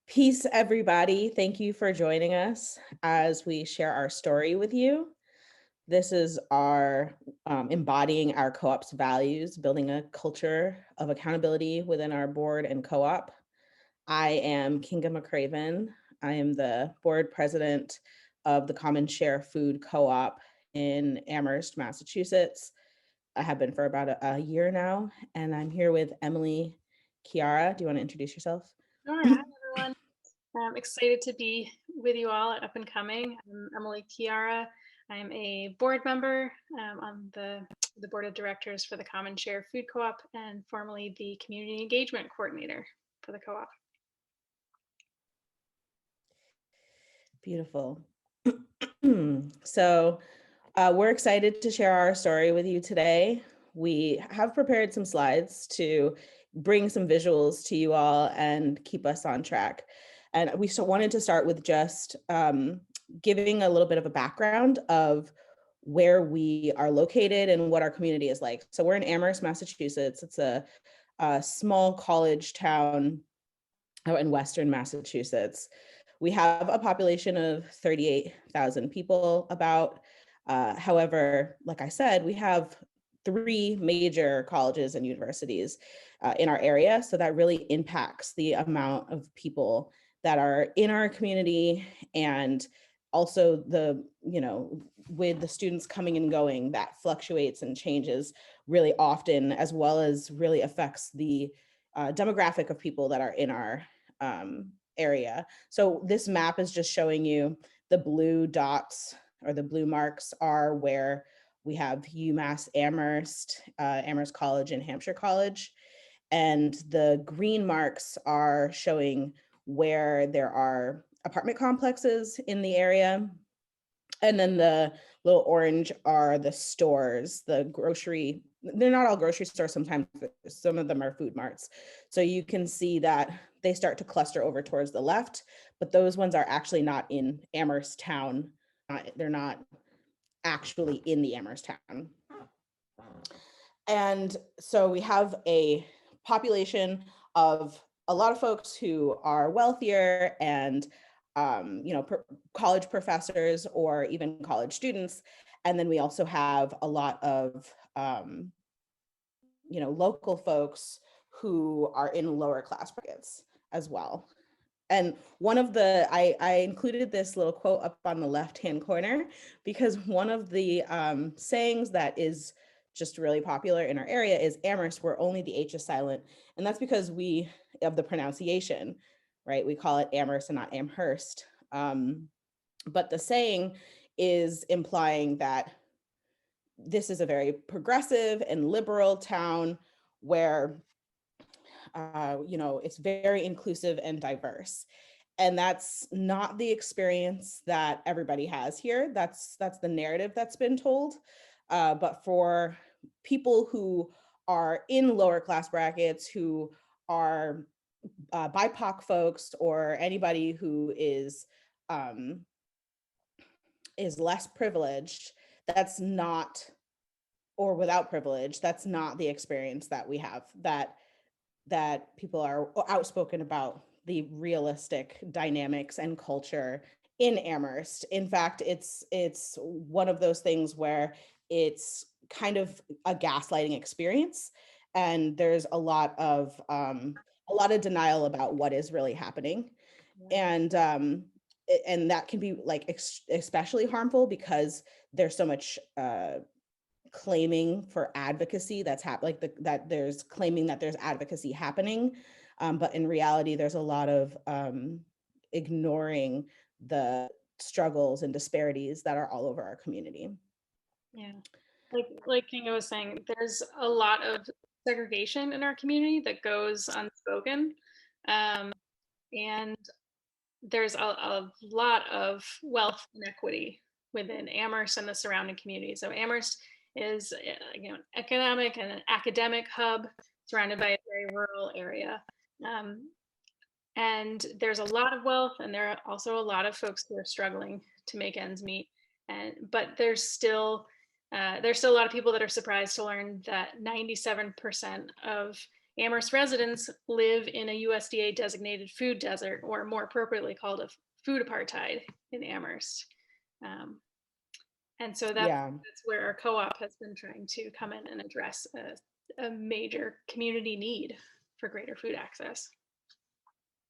Peace, everybody. Thank you for joining us as we share our story with you. This is our embodying our co-op's values, building a culture of accountability within our board and co-op. I am Kinga McCraven. I am the board president of the Common Share Food Co-op in Amherst, Massachusetts. I have been for about a year now, and I'm here with Emily Chiara. Do you want to introduce yourself? Sure. Hi, everyone. I'm excited to be with you all at Up and Coming. I'm Emily Chiara. I'm a board member on the board of directors for the Common Share Food Co-op and formerly the community engagement coordinator for the co-op. Beautiful. So we're excited to share our story with you today. We have prepared some slides to bring some visuals to you all and keep us on track. And we wanted to start with just giving a little bit of a background of where we are located and what our community is like. So we're in Amherst, Massachusetts. It's a small college town out in Western Massachusetts. We have a population of 38,000 people about. However, like I said, we have 3 major colleges and universities in our area. So that really impacts the amount of people that are in our community, and also with the students coming and going, that fluctuates and changes really often, as well as really affects the demographic of people that are in our area. So this map is just showing you the blue dots, or the blue marks are where we have UMass Amherst, Amherst College, and Hampshire College. And the green marks are showing where there are apartment complexes in the area. And then the little orange are the stores, the grocery. They're not all grocery stores, sometimes some of them are food marts. So you can see that they start to cluster over towards the left, but those ones are actually not in Amherst town. They're not actually in the Amherst town. And so we have a population of a lot of folks who are wealthier and college professors or even college students. And then we also have a lot of local folks who are in lower class brackets as well. And one of the, I included this little quote up on the left-hand corner because one of the sayings that is just really popular in our area is Amherst, where only the H is silent. And that's because of the pronunciation, right? We call it Amherst and not Amherst. But the saying is implying that this is a very progressive and liberal town where it's very inclusive and diverse. And that's not the experience that everybody has here. That's the narrative that's been told. But for people who are in lower class brackets, who are BIPOC folks, or anybody who is less privileged, that's not, or without privilege, that's not the experience that we have, that people are outspoken about the realistic dynamics and culture in Amherst. In fact, it's one of those things where it's kind of a gaslighting experience, and there's a lot of denial about what is really happening. And that can be like especially harmful because there's so much claiming for advocacy that's that there's claiming that there's advocacy happening, but in reality there's a lot of ignoring the struggles and disparities that are all over our community. Yeah, like Kinga was saying, there's a lot of segregation in our community that goes unspoken, and there's a lot of wealth inequity within Amherst and the surrounding community. So Amherst is an economic and an academic hub surrounded by a very rural area. And there's a lot of wealth, and there are also a lot of folks who are struggling to make ends meet. But there's still a lot of people that are surprised to learn that 97% of Amherst residents live in a USDA designated food desert, or more appropriately called a food apartheid in Amherst. And so that's where our co-op has been trying to come in and address a major community need for greater food access.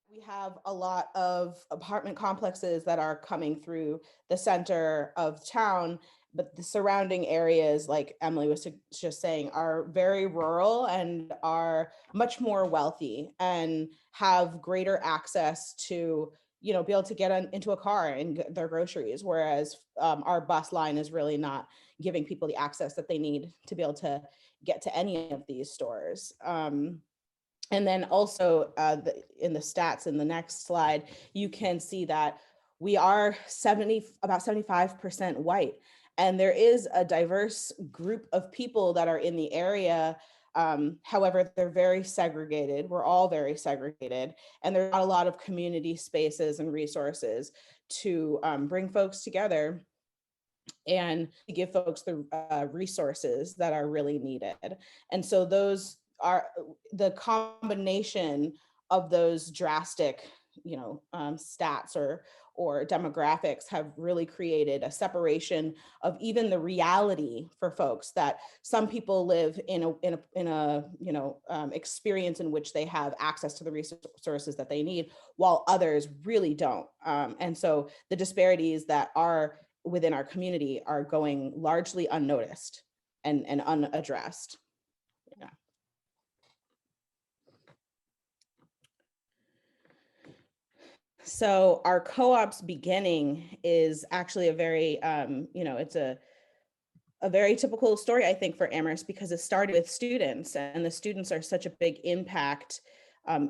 We have a lot of apartment complexes that are coming through the center of town, but the surrounding areas, like Emily was just saying, are very rural and are much more wealthy and have greater access to, be able to get into a car and get their groceries, whereas our bus line is really not giving people the access that they need to be able to get to any of these stores. And then also in the stats in the next slide, you can see that we are about 75% white. And there is a diverse group of people that are in the area. However, they're very segregated. We're all very segregated. And there's not a lot of community spaces and resources to bring folks together and to give folks the resources that are really needed. And so those are the combination of those drastic, stats or demographics have really created a separation of even the reality for folks, that some people live in a experience in which they have access to the resources that they need, while others really don't. And so the disparities that are within our community are going largely unnoticed and unaddressed. Yeah. So our co-op's beginning is actually a very, it's a very typical story, I think, for Amherst, because it started with students, and the students are such a big impact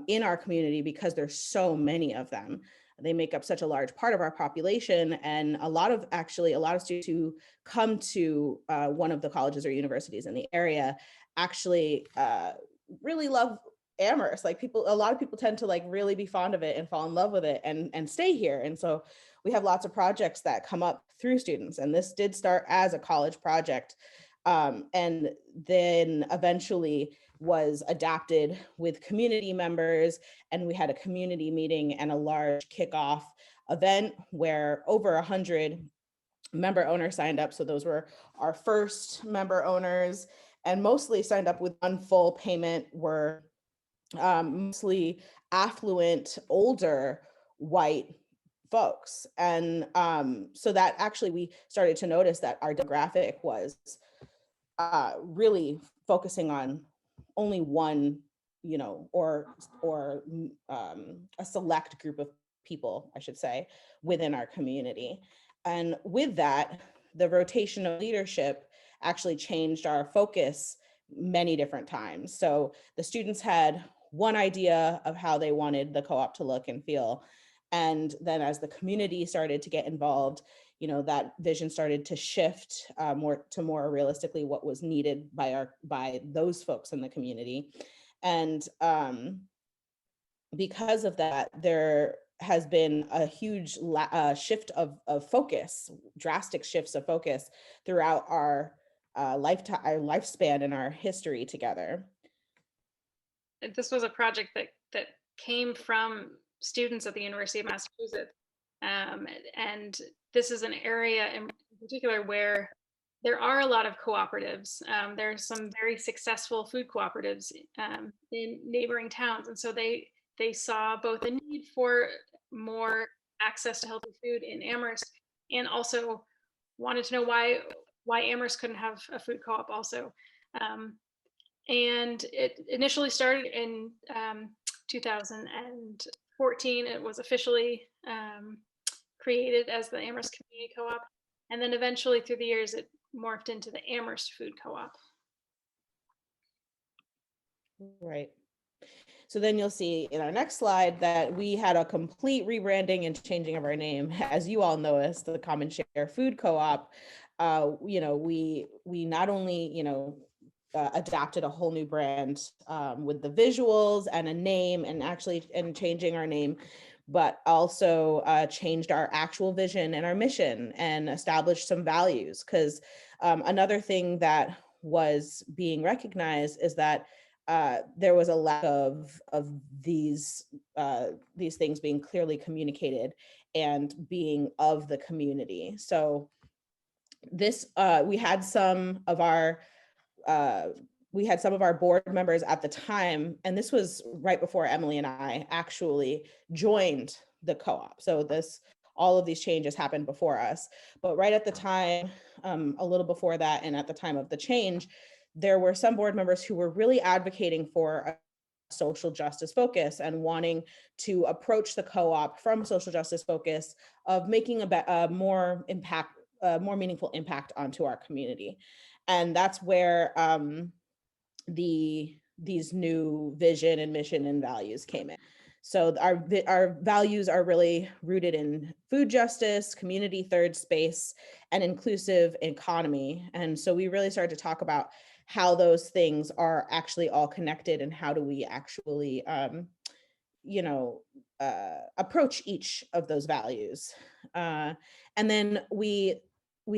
in our community because there's so many of them. They make up such a large part of our population, and a lot of students who come to one of the colleges or universities in the area actually really love Amherst. Like a lot of people tend to like really be fond of it and fall in love with it and stay here. And so we have lots of projects that come up through students, and this did start as a college project, and then eventually was adapted with community members, and we had a community meeting and a large kickoff event where over 100 member owners signed up. So those were our first member owners, and mostly signed up with one full payment were mostly affluent, older white folks. And so that actually we started to notice that our demographic was really focusing on only one, or a select group of people, I should say, within our community. And with that, the rotation of leadership actually changed our focus many different times. So the students had one idea of how they wanted the co-op to look and feel. And then as the community started to get involved, that vision started to shift more realistically what was needed by those folks in the community. And because of that, there has been a huge shift of focus, drastic shifts of focus throughout our lifespan and our history together. This was a project that came from students at the University of Massachusetts. And this is an area in particular where there are a lot of cooperatives. There's some very successful food cooperatives in neighboring towns. And so they saw both a need for more access to healthy food in Amherst, and also wanted to know why Amherst couldn't have a food co-op also. And it initially started in 2014. It was officially created as the Amherst Community Co-op. And then eventually through the years, it morphed into the Amherst Food Co-op. Right. So then you'll see in our next slide that we had a complete rebranding and changing of our name. As you all know us, the Common Share Food Co-op, we not only, adapted a whole new brand with the visuals and a name and changing our name, but also changed our actual vision and our mission and established some values. Because another thing that was being recognized is that there was a lack of these things being clearly communicated and being of the community. So this we had some of our board members at the time, and this was right before Emily and I actually joined the co-op. So all of these changes happened before us, but right at the time, a little before that, and at the time of the change, there were some board members who were really advocating for a social justice focus and wanting to approach the co-op from social justice focus of making a more meaningful impact onto our community. And that's where these new vision and mission and values came in. So our values are really rooted in food justice, community third space, and inclusive economy. And so we really started to talk about how those things are actually all connected and how do we actually approach each of those values. And then we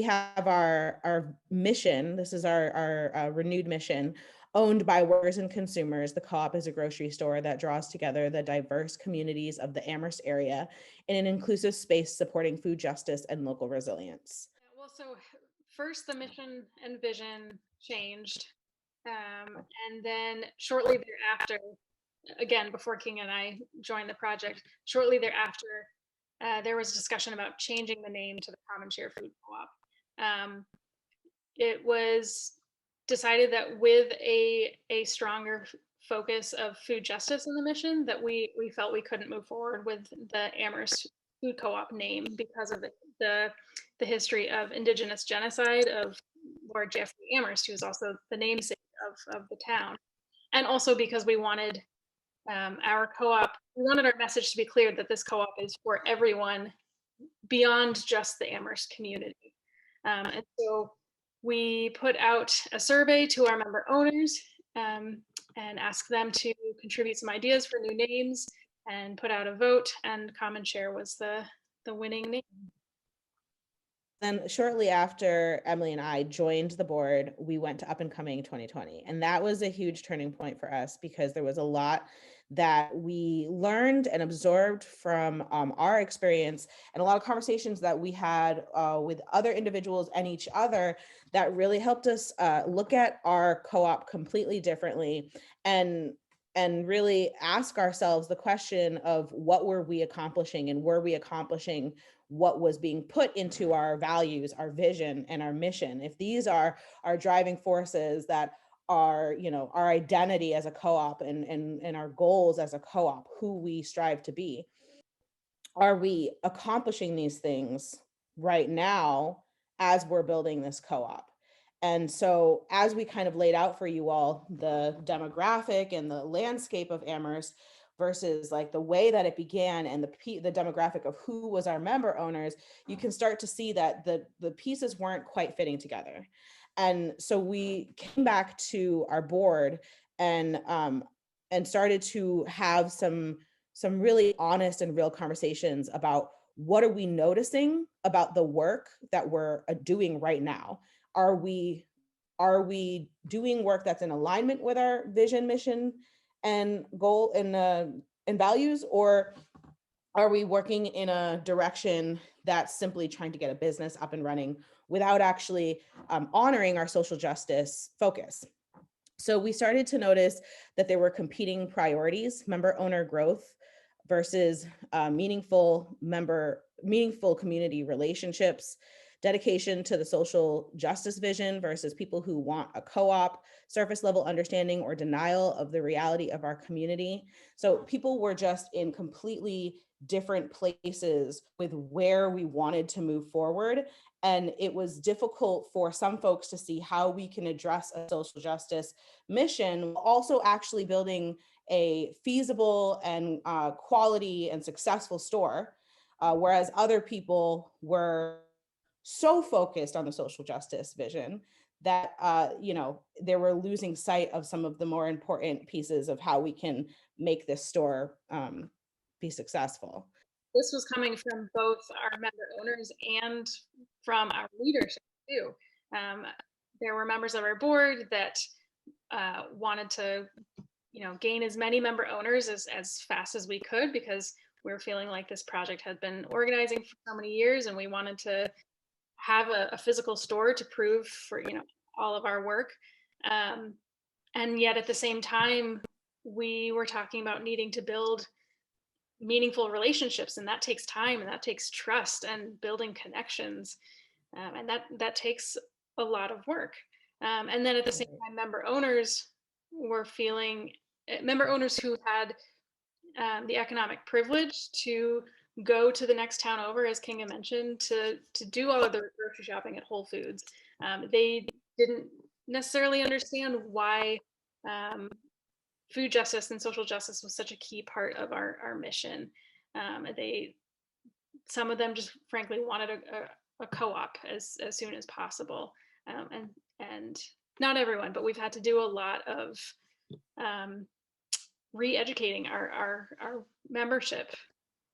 have our mission. This is our renewed mission. Owned by workers and consumers, the co-op is a grocery store that draws together the diverse communities of the Amherst area in an inclusive space supporting food justice and local resilience. Well, so first the mission and vision changed. And then shortly thereafter, again, before King and I joined the project, shortly thereafter, there was discussion about changing the name to the Common Share Food Co-op. It was decided that with a stronger focus of food justice in the mission, that we felt we couldn't move forward with the Amherst Food Co-op name because of the history of Indigenous genocide of Lord Jeffrey Amherst, who was also the namesake of the town, and also because we wanted our co-op, we wanted our message to be clear that this co-op is for everyone beyond just the Amherst community. And so we put out a survey to our member owners and asked them to contribute some ideas for new names and put out a vote, and Common Share was the winning name. Then shortly after Emily and I joined the board, we went to Up and Coming 2020. And that was a huge turning point for us because there was a lot that we learned and absorbed from our experience, and a lot of conversations that we had with other individuals and each other that really helped us look at our co-op completely differently and really ask ourselves the question of what were we accomplishing, and were we accomplishing what was being put into our values, our vision, and our mission. If these are our driving forces that are, our identity as a co-op and our goals as a co-op, who we strive to be, are we accomplishing these things right now as we're building this co-op? And so as we kind of laid out for you all the demographic and the landscape of Amherst versus like the way that it began and the demographic of who was our member owners, you can start to see that the pieces weren't quite fitting together. And so we came back to our board and started to have some really honest and real conversations about what are we noticing about the work that we're doing right now. Are we doing work that's in alignment with our vision, mission, and goal and values, or are we working in a direction that's simply trying to get a business up and running without actually honoring our social justice focus? So we started to notice that there were competing priorities: member owner growth versus meaningful community relationships, dedication to the social justice vision versus people who want a co-op, surface level understanding or denial of the reality of our community. So people were just in completely different places with where we wanted to move forward. And it was difficult for some folks to see how we can address a social justice mission, also actually building a feasible and quality and successful store, whereas other people were so focused on the social justice vision that they were losing sight of some of the more important pieces of how we can make this store be successful. This was coming from both our member owners and from our leadership too. There were members of our board that wanted to gain as many member owners as fast as we could, because we were feeling like this project had been organizing for so many years, and we wanted to have a physical store to prove for all of our work. And yet at the same time, we were talking about needing to build meaningful relationships, and that takes time, and that takes trust and building connections, and that takes a lot of work. And then at the same time, member owners who had the economic privilege to go to the next town over, as Kinga mentioned, to do all of their grocery shopping at Whole Foods. They didn't necessarily understand why food justice and social justice was such a key part of our mission. Some of them just frankly wanted a co-op as soon as possible, and not everyone, but we've had to do a lot of re-educating our membership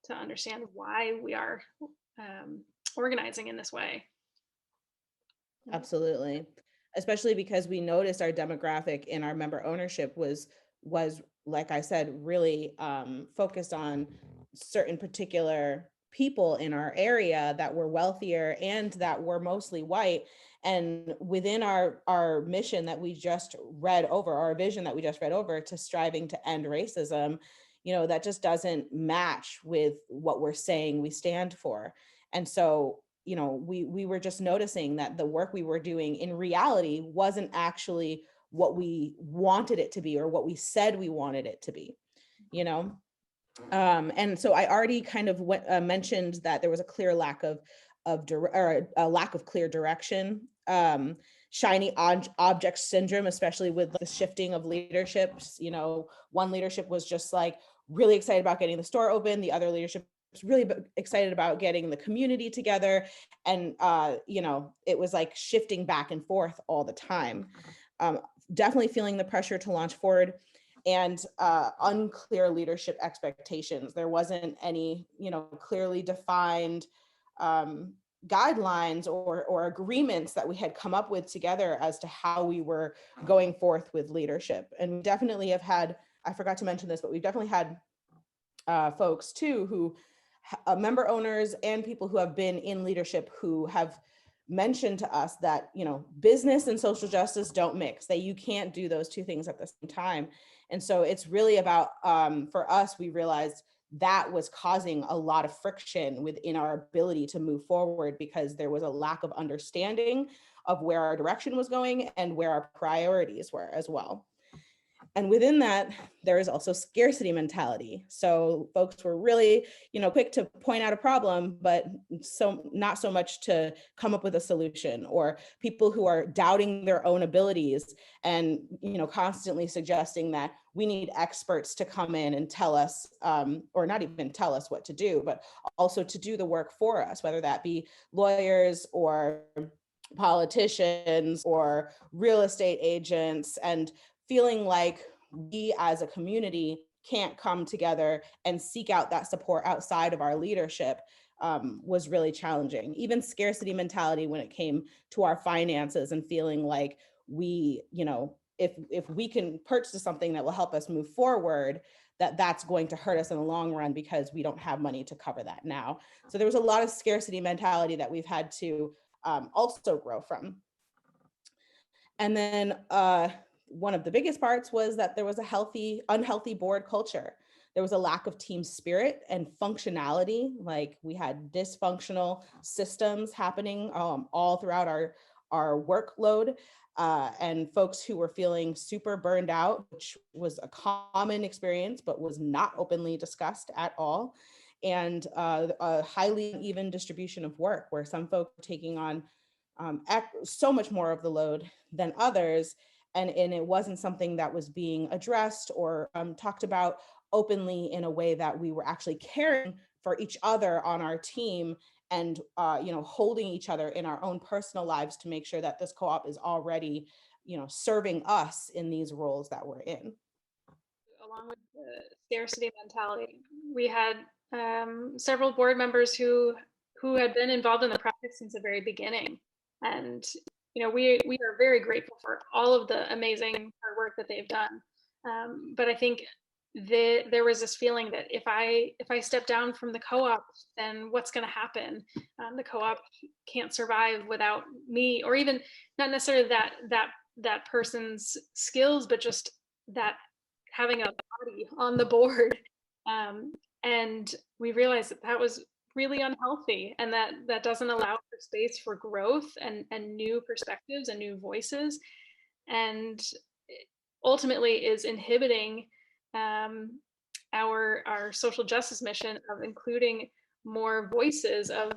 to understand why we are organizing in this way. Absolutely. Especially because we noticed our demographic in our member ownership was like I said, really focused on certain particular people in our area that were wealthier and that were mostly white. And within our mission that we just read over, our vision that we just read over, to striving to end racism, that just doesn't match with what we're saying we stand for. And so, we were just noticing that the work we were doing in reality wasn't actually what we wanted it to be, or what we said we wanted it to be, and so I already kind of mentioned that there was a clear lack of a lack of clear direction, shiny object syndrome, especially with the shifting of leaderships. One leadership was just like really excited about getting the store open. The other leadership was really excited about getting the community together. And, it was like shifting back and forth all the time. Definitely feeling the pressure to launch forward, and unclear leadership expectations. There wasn't any, clearly defined guidelines or agreements that we had come up with together as to how we were going forth with leadership. And we definitely have had, I forgot to mention this, but we've definitely had folks too who member owners and people who have been in leadership who have mentioned to us that, business and social justice don't mix, that you can't do those two things at the same time. And so it's really about, for us, we realized that was causing a lot of friction within our ability to move forward, because there was a lack of understanding of where our direction was going and where our priorities were as well. And within that, there is also scarcity mentality. So folks were really, quick to point out a problem, but not so much to come up with a solution, or people who are doubting their own abilities and, constantly suggesting that we need experts to come in and tell us, or not even tell us what to do, but also to do the work for us, whether that be lawyers or politicians or real estate agents, and feeling like we as a community can't come together and seek out that support outside of our leadership was really challenging. Even scarcity mentality when it came to our finances, and feeling like we, if we can purchase something that will help us move forward, that's going to hurt us in the long run because we don't have money to cover that now. So there was a lot of scarcity mentality that we've had to also grow from. And then one of the biggest parts was that there was a unhealthy board culture. There was a lack of team spirit and functionality. Like, we had dysfunctional systems happening all throughout our workload, and folks who were feeling super burned out, which was a common experience, but was not openly discussed at all. And a highly uneven distribution of work, where some folks were taking on so much more of the load than others. And it wasn't something that was being addressed or talked about openly in a way that we were actually caring for each other on our team, and holding each other in our own personal lives to make sure that this co-op is already serving us in these roles that we're in. Along with the scarcity mentality, we had several board members who had been involved in the project since the very beginning. And we are very grateful for all of the amazing hard work that they've done. But I think there was this feeling that if I step down from the co-op, then what's going to happen? The co-op can't survive without me, or even not necessarily that person's skills, but just that having a body on the board. And we realized that was really unhealthy, and that doesn't allow for space for growth and new perspectives and new voices, and ultimately is inhibiting our social justice mission of including more voices of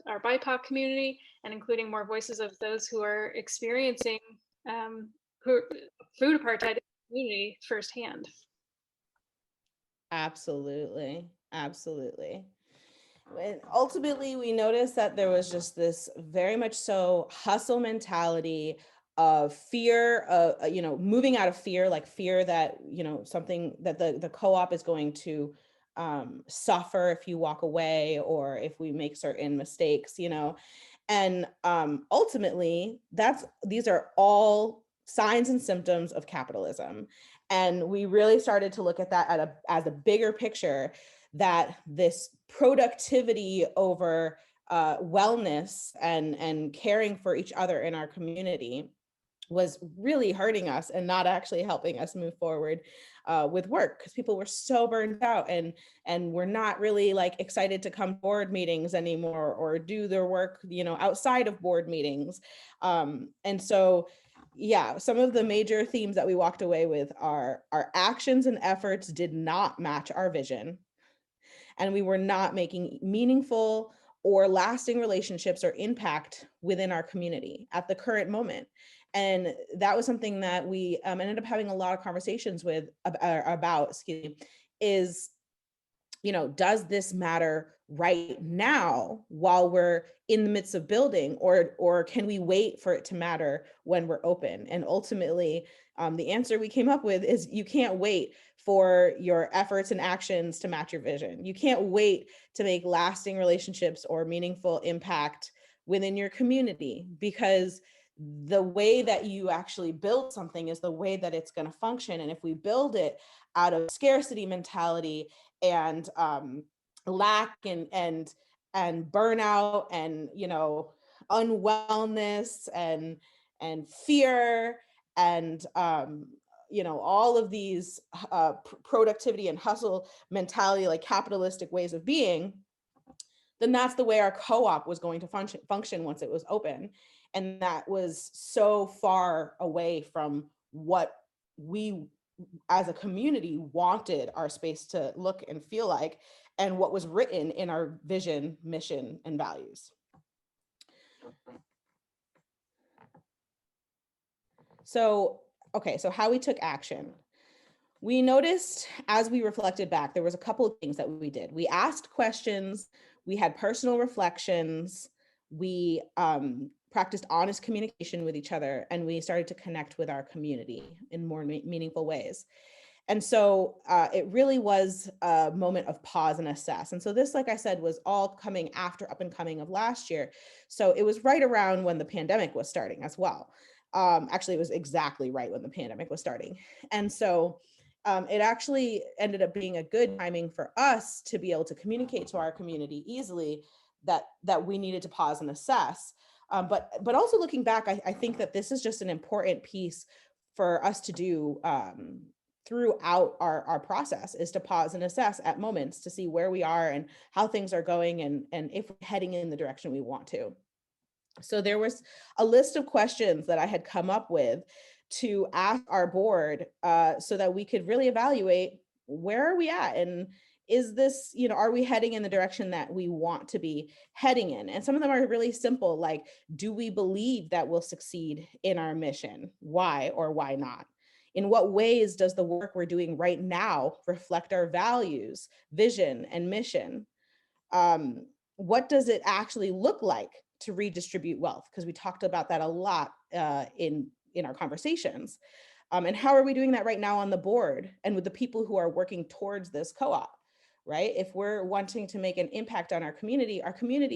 our BIPOC community, and including more voices of those who are experiencing who, food apartheid in the community firsthand. Absolutely. Absolutely. And ultimately, we noticed that there was just this very much so hustle mentality of fear, moving out of fear, like fear that, something that the co-op is going to suffer if you walk away or if we make certain mistakes, and ultimately these are all signs and symptoms of capitalism. And we really started to look at that as a bigger picture, that this productivity over wellness and caring for each other in our community was really hurting us and not actually helping us move forward with work, because people were so burned out and were not really like excited to come board meetings anymore or do their work, outside of board meetings. And so, yeah, some of the major themes that we walked away with are our actions and efforts did not match our vision, and we were not making meaningful or lasting relationships or impact within our community at the current moment. And that was something that we ended up having a lot of conversations about, is, does this matter right now while we're in the midst of building, or can we wait for it to matter when we're open? And ultimately, the answer we came up with is you can't wait for your efforts and actions to match your vision. You can't wait to make lasting relationships or meaningful impact within your community, because the way that you actually build something is the way that it's going to function. And if we build it out of scarcity mentality and lack and burnout and unwellness and fear and all of these productivity and hustle mentality, like capitalistic ways of being, then that's the way our co-op was going to function once it was open. And that was so far away from what we as a community wanted our space to look and feel like, and what was written in our vision, mission, and values. So, okay, so how we took action. We noticed as we reflected back, there was a couple of things that we did. We asked questions, we had personal reflections, we practiced honest communication with each other, and we started to connect with our community in more meaningful ways. And so it really was a moment of pause and assess. And so this, like I said, was all coming after up and coming of last year. So it was right around when the pandemic was starting as well. Actually, it was exactly right when the pandemic was starting. And so it actually ended up being a good timing for us to be able to communicate to our community easily that we needed to pause and assess. But also looking back, I think that this is just an important piece for us to do throughout our process, is to pause and assess at moments to see where we are and how things are going, and if we're heading in the direction we want to. So there was a list of questions that I had come up with to ask our board so that we could really evaluate where are we at, and is this, are we heading in the direction that we want to be heading in? And some of them are really simple, like, do we believe that we'll succeed in our mission? Why or why not? In what ways does the work we're doing right now reflect our values, vision, and mission? What does it actually look like to redistribute wealth? Because we talked about that a lot in our conversations. And how are we doing that right now on the board and with the people who are working towards this co-op? right? If we're wanting to make an impact on our community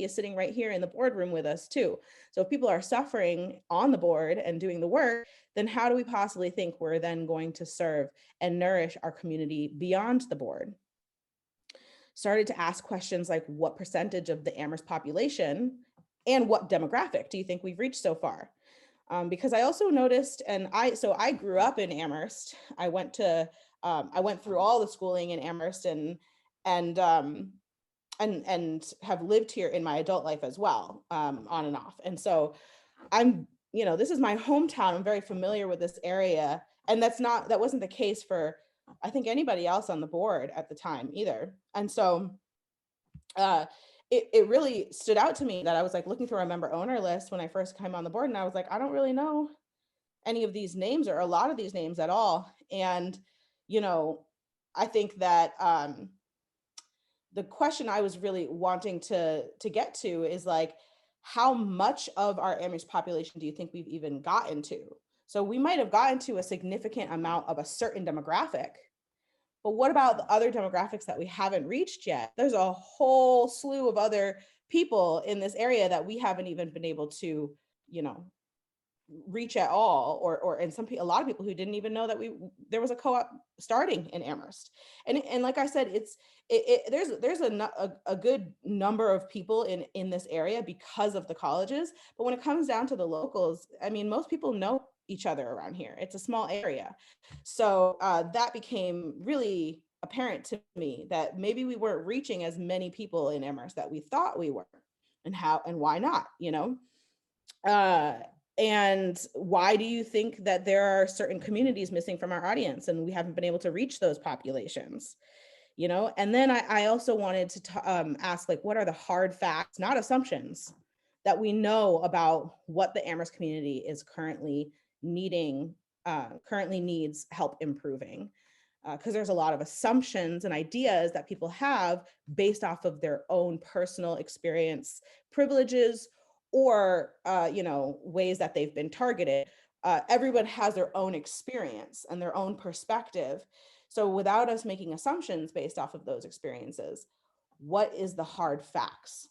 is sitting right here in the boardroom with us too. So if people are suffering on the board and doing the work, then how do we possibly think we're then going to serve and nourish our community beyond the board? Started to ask questions like, what percentage of the Amherst population and what demographic do you think we've reached so far? Because I also noticed, and I grew up in Amherst. I went through all the schooling in Amherst and have lived here in my adult life as well, on and off. And so this is my hometown. I'm very familiar with this area, and that wasn't the case for, I think, anybody else on the board at the time either. And so it really stood out to me that I was like looking through our member owner list when I first came on the board, and I was like, I don't really know any of these names or a lot of these names at all. And I think that the question I was really wanting to get to is like, how much of our Amherst population do you think we've even gotten to? So we might have gotten to a significant amount of a certain demographic, but what about the other demographics that we haven't reached yet? There's a whole slew of other people in this area that we haven't even been able to, reach at all, or and a lot of people who didn't even know that there was a co-op starting in Amherst. And like I said, there's a good number of people in this area because of the colleges, but when it comes down to the locals, I mean, most people know each other around here. It's a small area. So that became really apparent to me that maybe we weren't reaching as many people in Amherst that we thought we were, and why not, and why do you think that there are certain communities missing from our audience and we haven't been able to reach those populations? And then I also wanted to ask, like, what are the hard facts, not assumptions, that we know about what the Amherst community is currently needs help improving? Because there's a lot of assumptions and ideas that people have based off of their own personal experience, privileges, or ways that they've been targeted. Everyone has their own experience and their own perspective. So without us making assumptions based off of those experiences, what is the hard facts?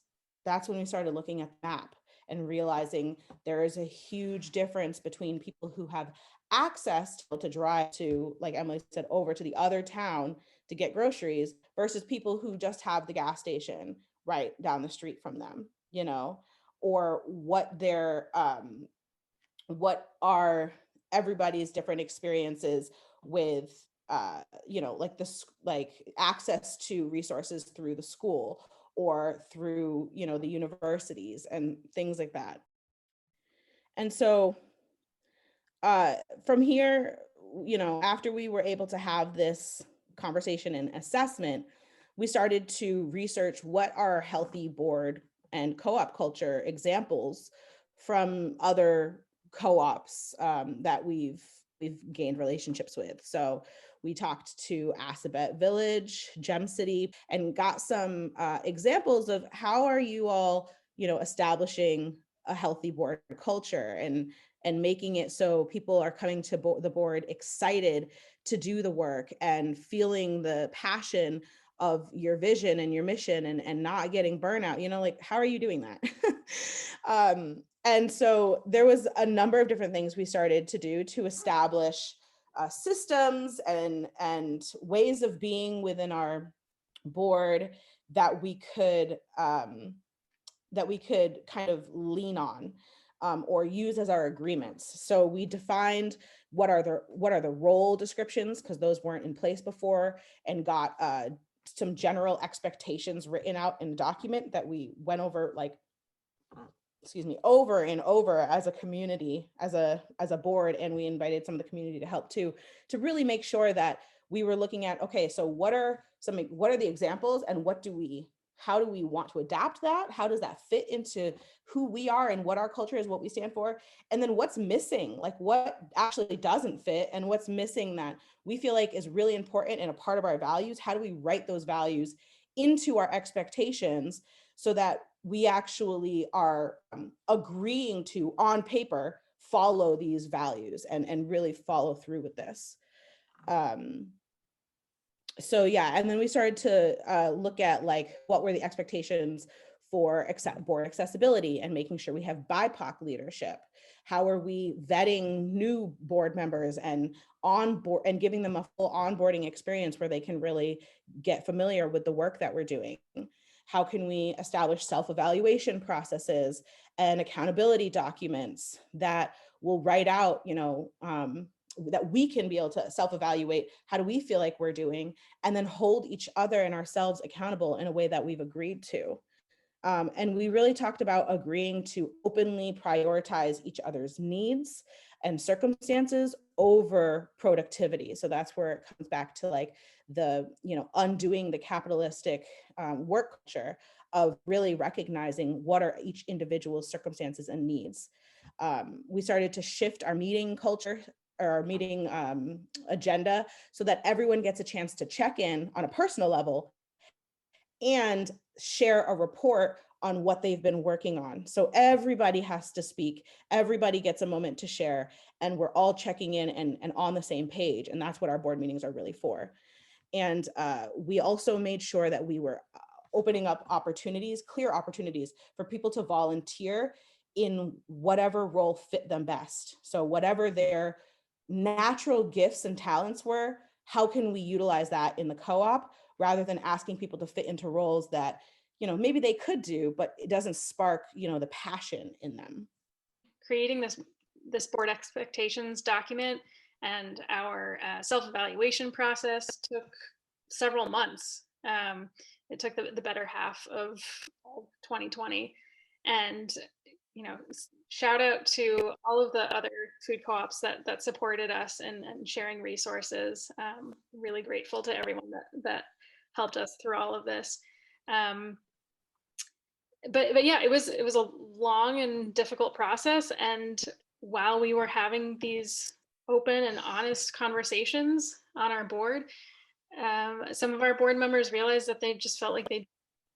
That's when we started looking at the map and realizing there is a huge difference between people who have access to drive to, like Emily said, over to the other town to get groceries versus people who just have the gas station right down the street from them, or what are everybody's different experiences with like access to resources through the school or through the universities and things like that. And so from here, after we were able to have this conversation and assessment, we started to research what are healthy board and co-op culture examples from other co-ops that we've gained relationships with. So we talked to Assabet Village, Gem City, and got some examples of how are you all, establishing a healthy board culture and making it so people are coming to the board excited to do the work and feeling the passion of your vision and your mission and not getting burnout, like, how are you doing that? And so there was a number of different things we started to do to establish systems and ways of being within our board that we could kind of lean on or use as our agreements. So we defined what are the role descriptions, because those weren't in place before, and got some general expectations written out in a document that we went over over and over as a community, as a board, and we invited some of the community to help too, to really make sure that we were looking at, okay, so what are the examples, and how do we want to adapt that? How does that fit into who we are and what our culture is, what we stand for? And then what's missing, like what actually doesn't fit and what's missing that we feel like is really important and a part of our values? How do we write those values into our expectations so that we actually are agreeing to, on paper, follow these values and really follow through with this? So yeah, and then we started to look at like what were the expectations for board accessibility and making sure we have BIPOC leadership. How are we vetting new board members and on board and giving them a full onboarding experience where they can really get familiar with the work that we're doing? How can we establish self-evaluation processes and accountability documents that will write out, that we can be able to self-evaluate how do we feel like we're doing, and then hold each other and ourselves accountable in a way that we've agreed to. And we really talked about agreeing to openly prioritize each other's needs and circumstances over productivity. So that's where it comes back to like the, undoing the capitalistic work culture of really recognizing what are each individual's circumstances and needs. We started to shift our meeting culture or our meeting agenda so that everyone gets a chance to check in on a personal level and share a report on what they've been working on. So everybody has to speak, everybody gets a moment to share, and we're all checking in and on the same page. And that's what our board meetings are really for. And we also made sure that we were opening up opportunities, clear opportunities for people to volunteer in whatever role fit them best. So whatever their natural gifts and talents were, how can we utilize that in the co-op rather than asking people to fit into roles that, maybe they could do, but it doesn't spark, the passion in them. Creating this board expectations document and our self-evaluation process took several months. It took the better half of 2020. And, shout out to all of the other food co-ops that supported us and sharing resources. Really grateful to everyone that helped us through all of this. But yeah, it was a long and difficult process. And while we were having these open and honest conversations on our board, some of our board members realized that they just felt like they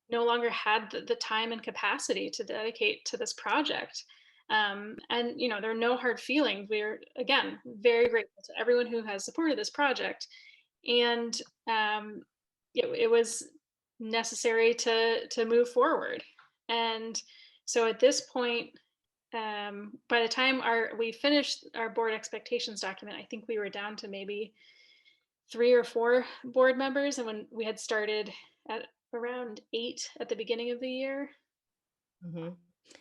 no longer had the time and capacity to dedicate to this project. And there are no hard feelings. We're, again, very grateful to everyone who has supported this project. And it was necessary to move forward. And so at this point, by the time we finished our board expectations document, I think we were down to maybe 3 or 4 board members, and when we had started at around 8 at the beginning of the year. Mm-hmm.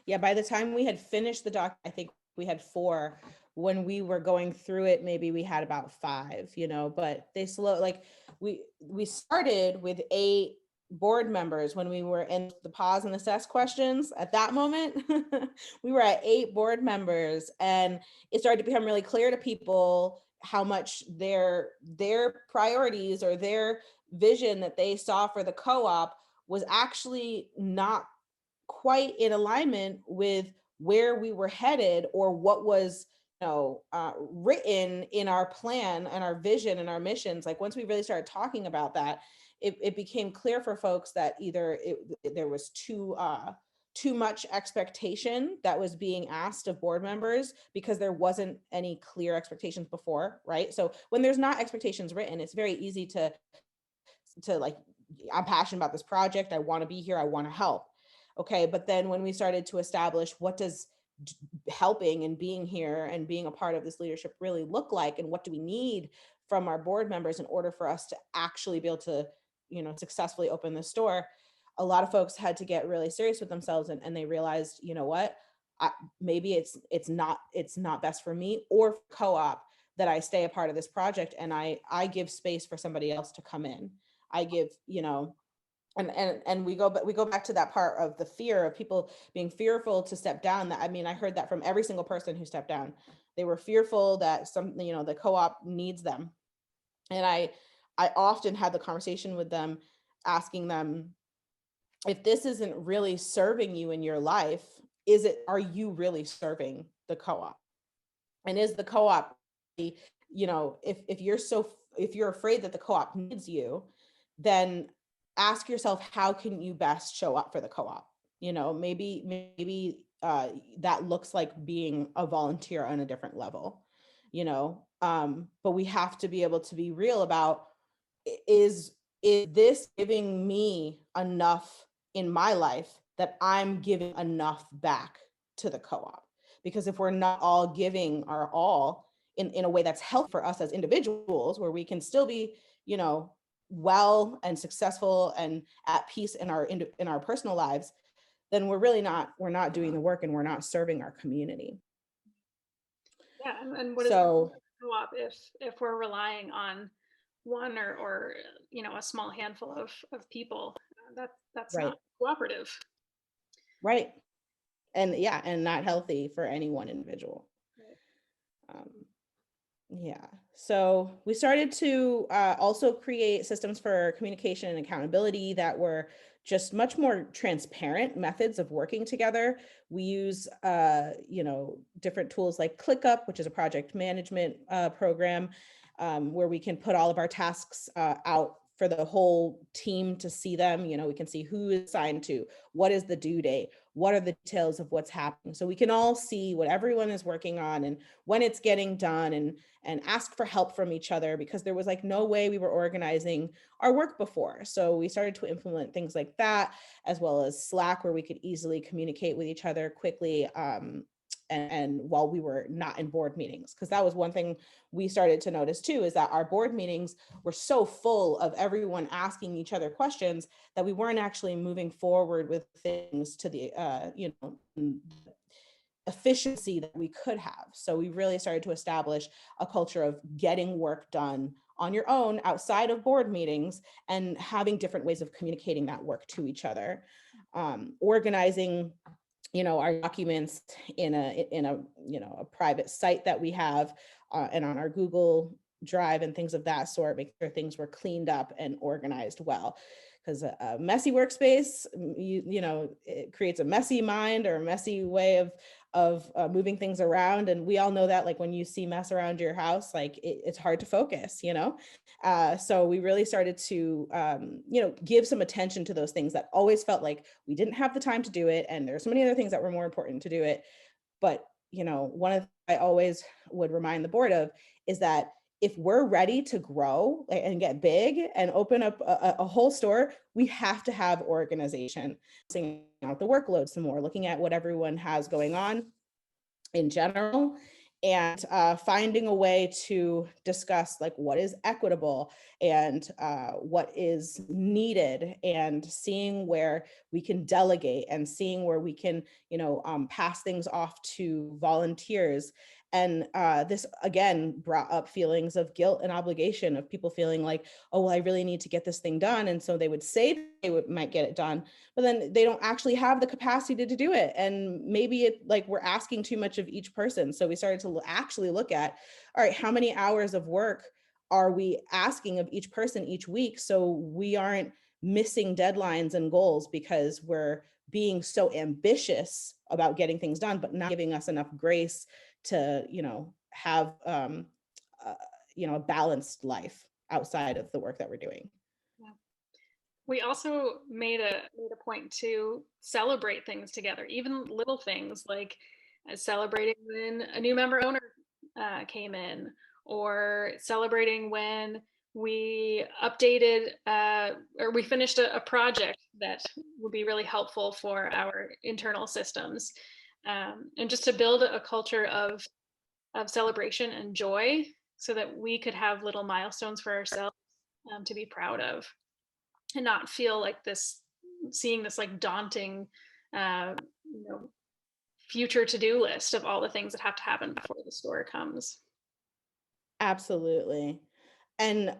Yeah, by the time we had finished the doc, I think we had 4. When we were going through it, maybe we had about 5, but they like we started with 8 board members when we were in the pause and assess questions. At that moment, we were at 8 board members, and it started to become really clear to people how much their priorities or their vision that they saw for the co-op was actually not quite in alignment with where we were headed or what was written in our plan and our vision and our missions. Like once we really started talking about that, it became clear for folks that either there was too much expectation that was being asked of board members because there wasn't any clear expectations before, right? So when there's not expectations written, it's very easy to like, I'm passionate about this project, I want to be here, I want to help. Okay, but then when we started to establish what does helping and being here and being a part of this leadership really look like, and what do we need from our board members in order for us to actually be able to, successfully open this door, a lot of folks had to get really serious with themselves, and they realized, what, maybe it's not best for me or co-op that I stay a part of this project and I give space for somebody else to come in. I give, and we go back to that part of the fear of people being fearful to step down. That, I mean, I heard that from every single person who stepped down. They were fearful that the co-op needs them. And I often had the conversation with them, asking them, if this isn't really serving you in your life, are you really serving the co-op? And is the co-op, if you're afraid that the co-op needs you, then ask yourself, how can you best show up for the co-op? Maybe that looks like being a volunteer on a different level, but we have to be able to be real about is this giving me enough in my life that I'm giving enough back to the co-op? Because if we're not all giving our all in a way that's healthy for us as individuals, where we can still be, you know, well and successful and at peace in our personal lives, then we're not doing the work and we're not serving our community. Yeah, and what is So co-op if we're relying on one or you know, a small handful of people? That's right, not cooperative. right. And yeah, and not healthy for any one individual. Right. Um, yeah. So we started to also create systems for communication and accountability that were just much more transparent methods of working together. We use, you know, different tools like ClickUp, which is a project management program, where we can put all of our tasks out for the whole team to see them. You know, we can see who is assigned to, what is the due date, what are the details of what's happening. So we can all see what everyone is working on and when it's getting done, and ask for help from each other, because there was like no way we were organizing our work before. So we started to implement things like that, as well as Slack, where we could easily communicate with each other quickly, and while we were not in board meetings. Because that was one thing we started to notice too, is that our board meetings were so full of everyone asking each other questions that we weren't actually moving forward with things to the you know, efficiency that we could have. So we really started to establish a culture of getting work done on your own outside of board meetings and having different ways of communicating that work to each other. Organizing, you know, our documents in a you know, a private site that we have, and on our Google Drive and things of that sort, make sure things were cleaned up and organized well. Because a messy workspace, you know, it creates a messy mind or a messy way of moving things around. And we all know that, like when you see mess around your house, like it's hard to focus, you know? So we really started to, you know, give some attention to those things that always felt like we didn't have the time to do it. And there's so many other things that were more important to do it. But, you know, one of the I always would remind the board of is that if we're ready to grow and get big and open up a whole store, we have to have organization, seeing out the workload some more, looking at what everyone has going on in general, and finding a way to discuss like what is equitable and what is needed, and seeing where we can delegate and seeing where we can, you know, pass things off to volunteers. And this again brought up feelings of guilt and obligation, of people feeling like, oh, well, I really need to get this thing done. And so they would say might get it done, but then they don't actually have the capacity to do it. And maybe it like we're asking too much of each person. So we started to actually look at, all right, how many hours of work are we asking of each person each week, so we aren't missing deadlines and goals because we're being so ambitious about getting things done, but not giving us enough grace to, you know, have uh, you know, a balanced life outside of the work that we're doing. Yeah. We also made a point to celebrate things together, even little things like celebrating when a new member owner came in, or celebrating when we updated or we finished a project that would be really helpful for our internal systems, and just to build a culture of celebration and joy, so that we could have little milestones for ourselves to be proud of, and not feel like this, seeing this like daunting you know, future to-do list of all the things that have to happen before the store comes. Absolutely. And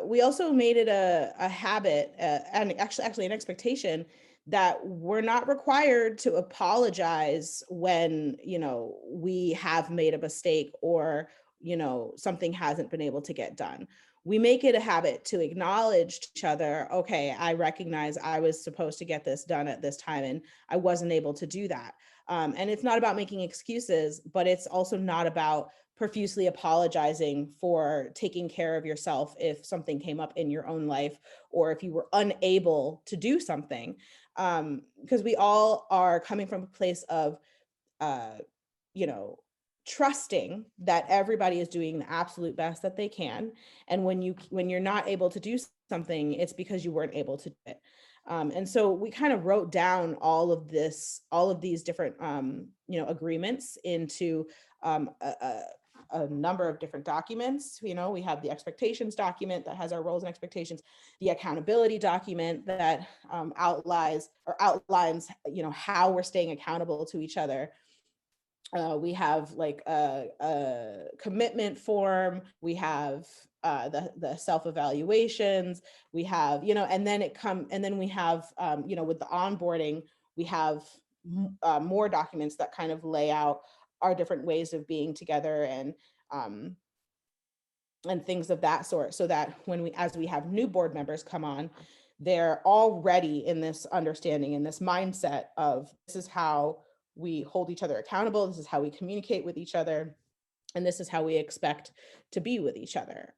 we also made it a habit, and actually an expectation, that we're not required to apologize when, you know, we have made a mistake or, you know, something hasn't been able to get done. We make it a habit to acknowledge to each other, okay, I recognize I was supposed to get this done at this time and I wasn't able to do that. And it's not about making excuses, but it's also not about profusely apologizing for taking care of yourself if something came up in your own life, or if you were unable to do something. Because we all are coming from a place of, uh, you know, trusting that everybody is doing the absolute best that they can. And when you're not able to do something, it's because you weren't able to do it. And so we kind of wrote down all of these different, agreements into a number of different documents. We have the expectations document that has our roles and expectations, the accountability document that outlines, how we're staying accountable to each other. We have like a commitment form. We have the self-evaluations. We have, and then we have, with the onboarding, we have more documents that kind of lay out our different ways of being together and things of that sort, so that as we have new board members come on, they're already in this understanding, in this mindset of, this is how we hold each other accountable, this is how we communicate with each other, and this is how we expect to be with each other.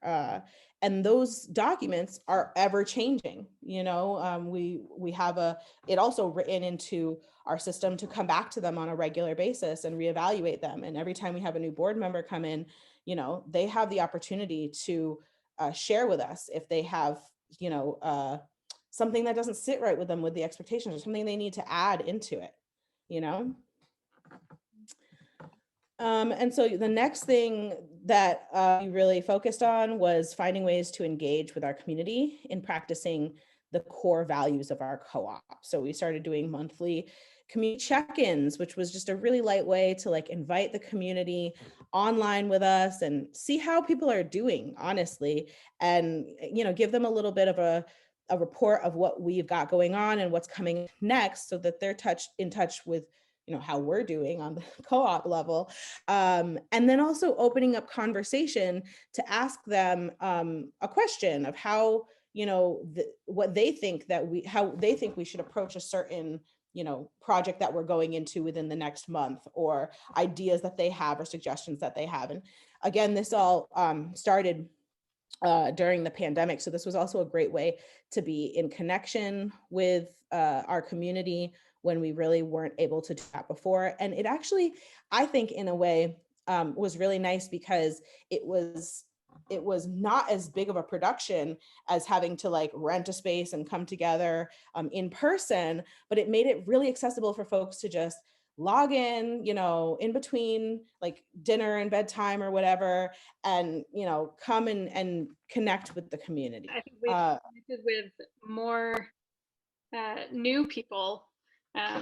And those documents are ever changing. We have it also written into our system to come back to them on a regular basis and reevaluate them. And every time we have a new board member come in, they have the opportunity to share with us if they have, something that doesn't sit right with them with the expectations, or something they need to add into it. And so the next thing that we really focused on was finding ways to engage with our community in practicing the core values of our co-op. So we started doing monthly community check-ins, which was just a really light way to invite the community online with us and see how people are doing, honestly, and give them a little bit of a report of what we've got going on and what's coming next, so that they're in touch with how we're doing on the co-op level. And then also opening up conversation to ask them a question of how, what they think how they think we should approach a certain, project that we're going into within the next month, or ideas that they have or suggestions that they have. And again, this all started during the pandemic. So this was also a great way to be in connection with our community when we really weren't able to do that before. And it actually, I think in a way, was really nice, because it was not as big of a production as having to rent a space and come together in person, but it made it really accessible for folks to just log in, in between dinner and bedtime or whatever, and, come and connect with the community. I think we've connected with more new people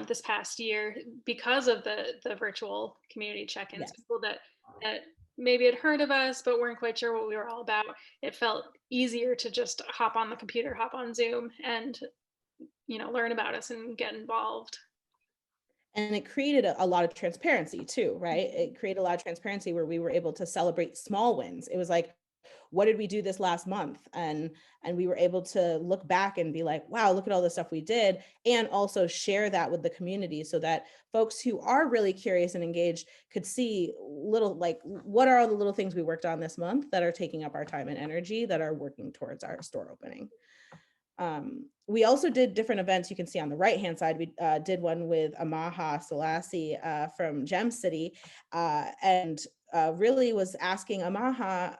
this past year because of the virtual community check-ins. Yes. People that maybe had heard of us but weren't quite sure what we were all about. It felt easier to just hop on the computer, hop on Zoom, and learn about us and get involved. And it created a lot of transparency too, right? It created a lot of transparency where we were able to celebrate small wins. It was like, what did we do this last month? And we were able to look back and be like, wow, look at all the stuff we did, and also share that with the community, so that folks who are really curious and engaged could see what are all the little things we worked on this month that are taking up our time and energy, that are working towards our store opening. We also did different events. You can see on the right-hand side, we did one with Amaha Selassie from Gem City, and really was asking Amaha,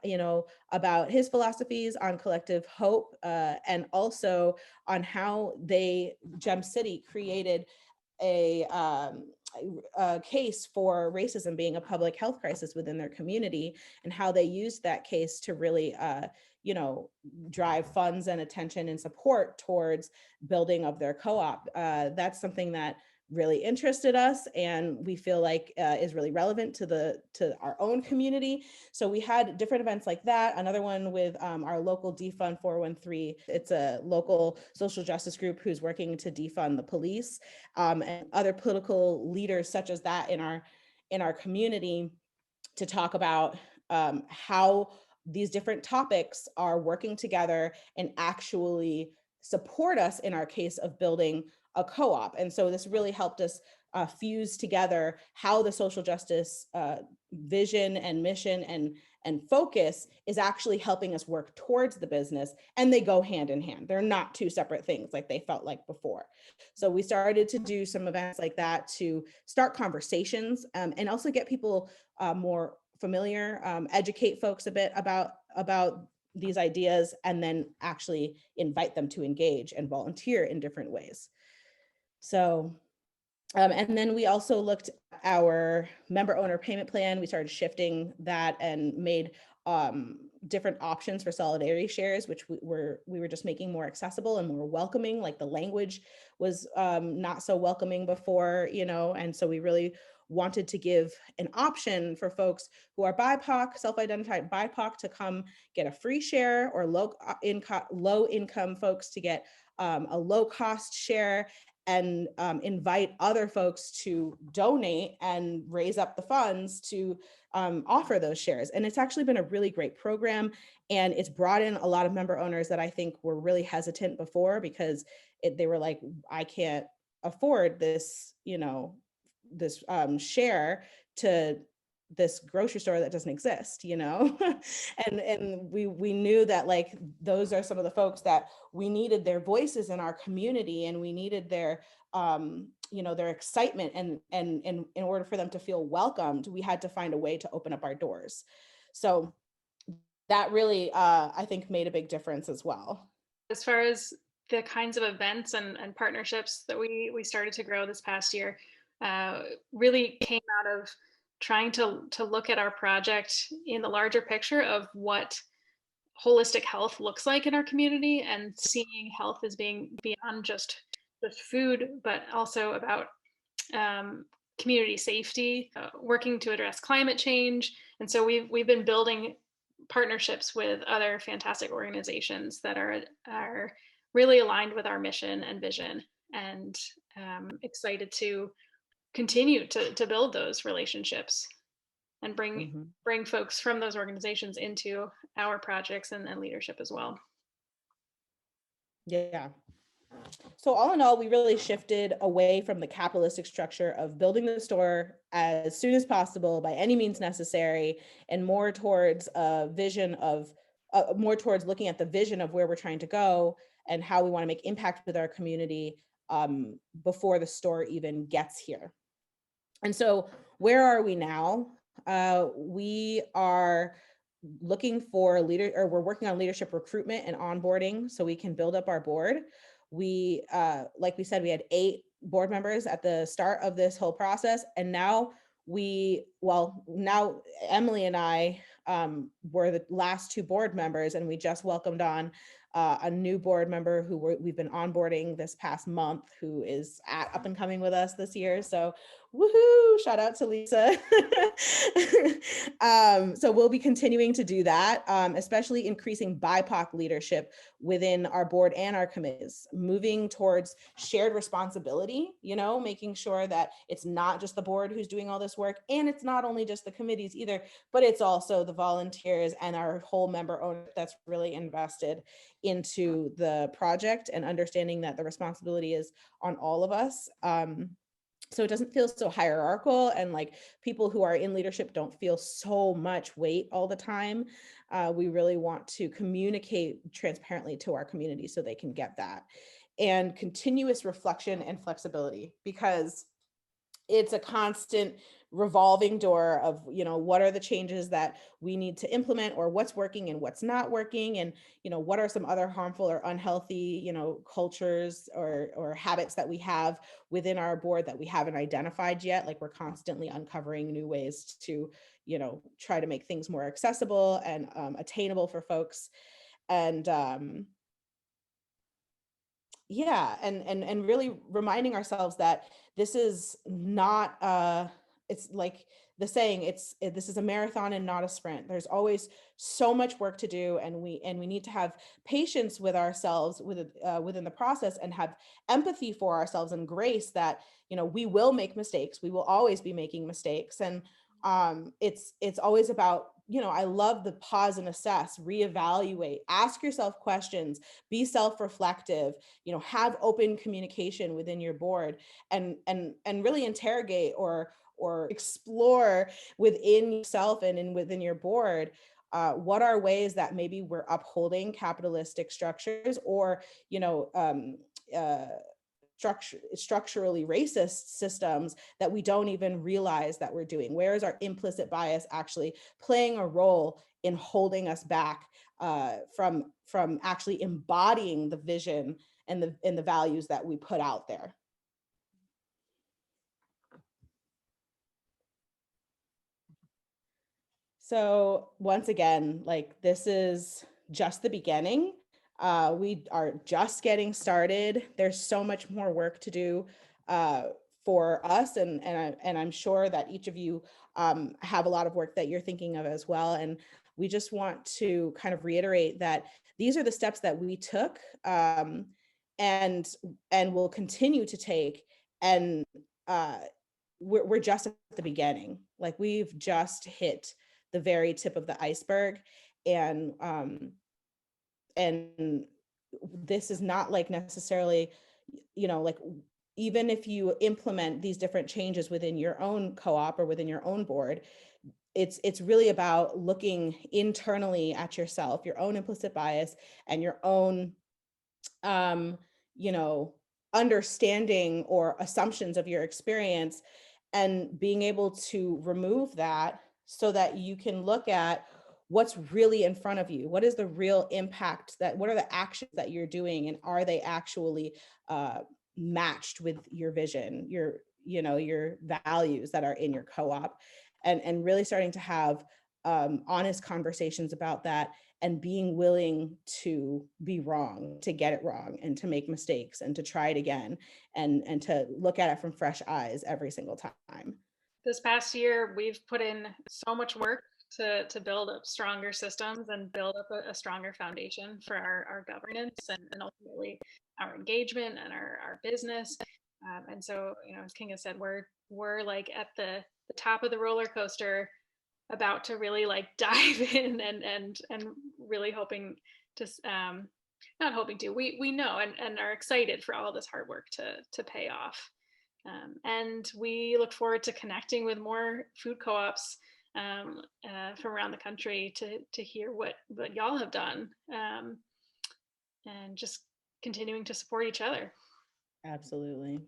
about his philosophies on collective hope, and also on how Gem City created a case for racism being a public health crisis within their community, and how they used that case to really drive funds and attention and support towards building of their co-op. That's something that really interested us, and we feel like is really relevant to our own community. So we had different events like that. Another one with our local Defund 413. It's a local social justice group who's working to defund the police, and other political leaders such as that in our community, to talk about how these different topics are working together and actually support us in our case of building a co-op. And so this really helped us fuse together how the social justice vision and mission and focus is actually helping us work towards the business, and they go hand in hand. They're not two separate things like they felt like before. So we started to do some events like that to start conversations, and also get people more familiar, educate folks a bit about these ideas, and then actually invite them to engage and volunteer in different ways. So and then we also looked at our member owner payment plan. We started shifting that and made different options for solidarity shares, which we were just making more accessible and more welcoming. Like the language was not so welcoming before, you know, and so we really wanted to give an option for folks who are BIPOC, self-identified BIPOC, to come get a free share, or low income folks to get a low cost share, and invite other folks to donate and raise up the funds to offer those shares. And it's actually been a really great program, and it's brought in a lot of member owners that I think were really hesitant before, because they were like, I can't afford this, you know, this share to this grocery store that doesn't exist, you know. and we knew that, like, those are some of the folks that we needed their voices in our community, and we needed their you know, their excitement, and in order for them to feel welcomed, we had to find a way to open up our doors. So that really I think made a big difference as well. As far as the kinds of events and partnerships that we started to grow this past year, really came out of trying to look at our project in the larger picture of what holistic health looks like in our community, and seeing health as being beyond just food, but also about community safety, working to address climate change. And so we've been building partnerships with other fantastic organizations that are really aligned with our mission and vision, and excited to continue to build those relationships and bring folks from those organizations into our projects and leadership as well. Yeah. So all in all, we really shifted away from the capitalistic structure of building the store as soon as possible by any means necessary, and more towards a vision of more towards looking at the vision of where we're trying to go and how we want to make impact with our community before the store even gets here. And so where are we now? We are looking for we're working on leadership recruitment and onboarding so we can build up our board. We, like we said, we had 8 board members at the start of this whole process. And now now Emily and I were the last 2 board members, and we just welcomed on a new board member who we've been onboarding this past month, who is up and coming with us this year. So woohoo, shout out to Lisa. So we'll be continuing to do that, especially increasing BIPOC leadership within our board and our committees, moving towards shared responsibility, you know, making sure that it's not just the board who's doing all this work, and it's not only just the committees either, but it's also the volunteers and our whole member owner that's really invested into the project, and understanding that the responsibility is on all of us. So it doesn't feel so hierarchical, and like people who are in leadership don't feel so much weight all the time. We really want to communicate transparently to our community so they can get that. And continuous reflection and flexibility, because it's a constant revolving door of, you know, what are the changes that we need to implement, or what's working and what's not working, and, you know, what are some other harmful or unhealthy, you know, cultures or habits that we have within our board that we haven't identified yet. Like, we're constantly uncovering new ways to, you know, try to make things more accessible and attainable for folks. And yeah, and really reminding ourselves that this is not it's like the saying, this is a marathon and not a sprint. There's always so much work to do, and we need to have patience with ourselves within the process, and have empathy for ourselves and grace that, you know, we will make mistakes. We will always be making mistakes, and it's always about I love the pause and assess, reevaluate, ask yourself questions, be self-reflective, have open communication within your board, and really interrogate or explore within yourself and within your board. What are ways that maybe we're upholding capitalistic structures, or structurally racist systems that we don't even realize that we're doing? Where is our implicit bias actually playing a role in holding us back from actually embodying the vision and the values that we put out there? So once again, like, this is just the beginning. We are just getting started. There's so much more work to do for us, and I'm sure that each of you have a lot of work that you're thinking of as well. And we just want to kind of reiterate that these are the steps that we took, and will continue to take, and we're just at the beginning. Like, we've just hit the very tip of the iceberg, and this is not like necessarily, like, even if you implement these different changes within your own co-op or within your own board, it's really about looking internally at yourself, your own implicit bias, and your own you know understanding or assumptions of your experience, and being able to remove that so that you can look at what's really in front of you. What is the real impact, what are the actions that you're doing, and are they actually matched with your vision, your values that are in your co-op, and really starting to have honest conversations about that, and being willing to be wrong, to get it wrong, and to make mistakes, and to try it again, and to look at it from fresh eyes every single time. This past year, we've put in so much work to build up stronger systems and build up a stronger foundation for our governance, and ultimately our engagement and our business. And so, as Kinga said, we're like at the top of the roller coaster, about to really like dive in, and really hoping to not hoping to, we know and are excited for all this hard work to pay off. And we look forward to connecting with more food co-ops from around the country to hear what y'all have done, and just continuing to support each other. Absolutely.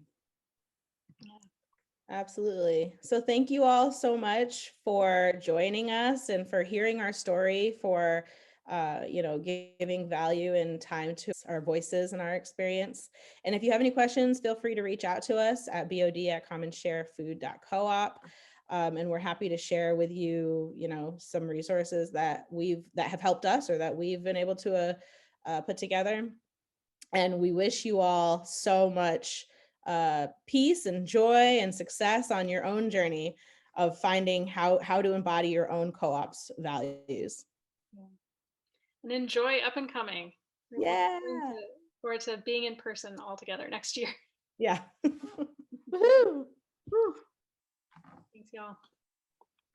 Yeah. Absolutely. So thank you all so much for joining us and for hearing our story, for giving value and time to our voices and our experience. And if you have any questions, feel free to reach out to us at bod@commonsharefood.coop. And we're happy to share with you, some resources that have helped us, or that we've been able to put together. And we wish you all so much peace and joy and success on your own journey of finding how to embody your own co-op's values. Yeah. And enjoy Up and Coming. Yeah. Forward to being in person all together next year. Yeah. Woohoo. Thanks, y'all.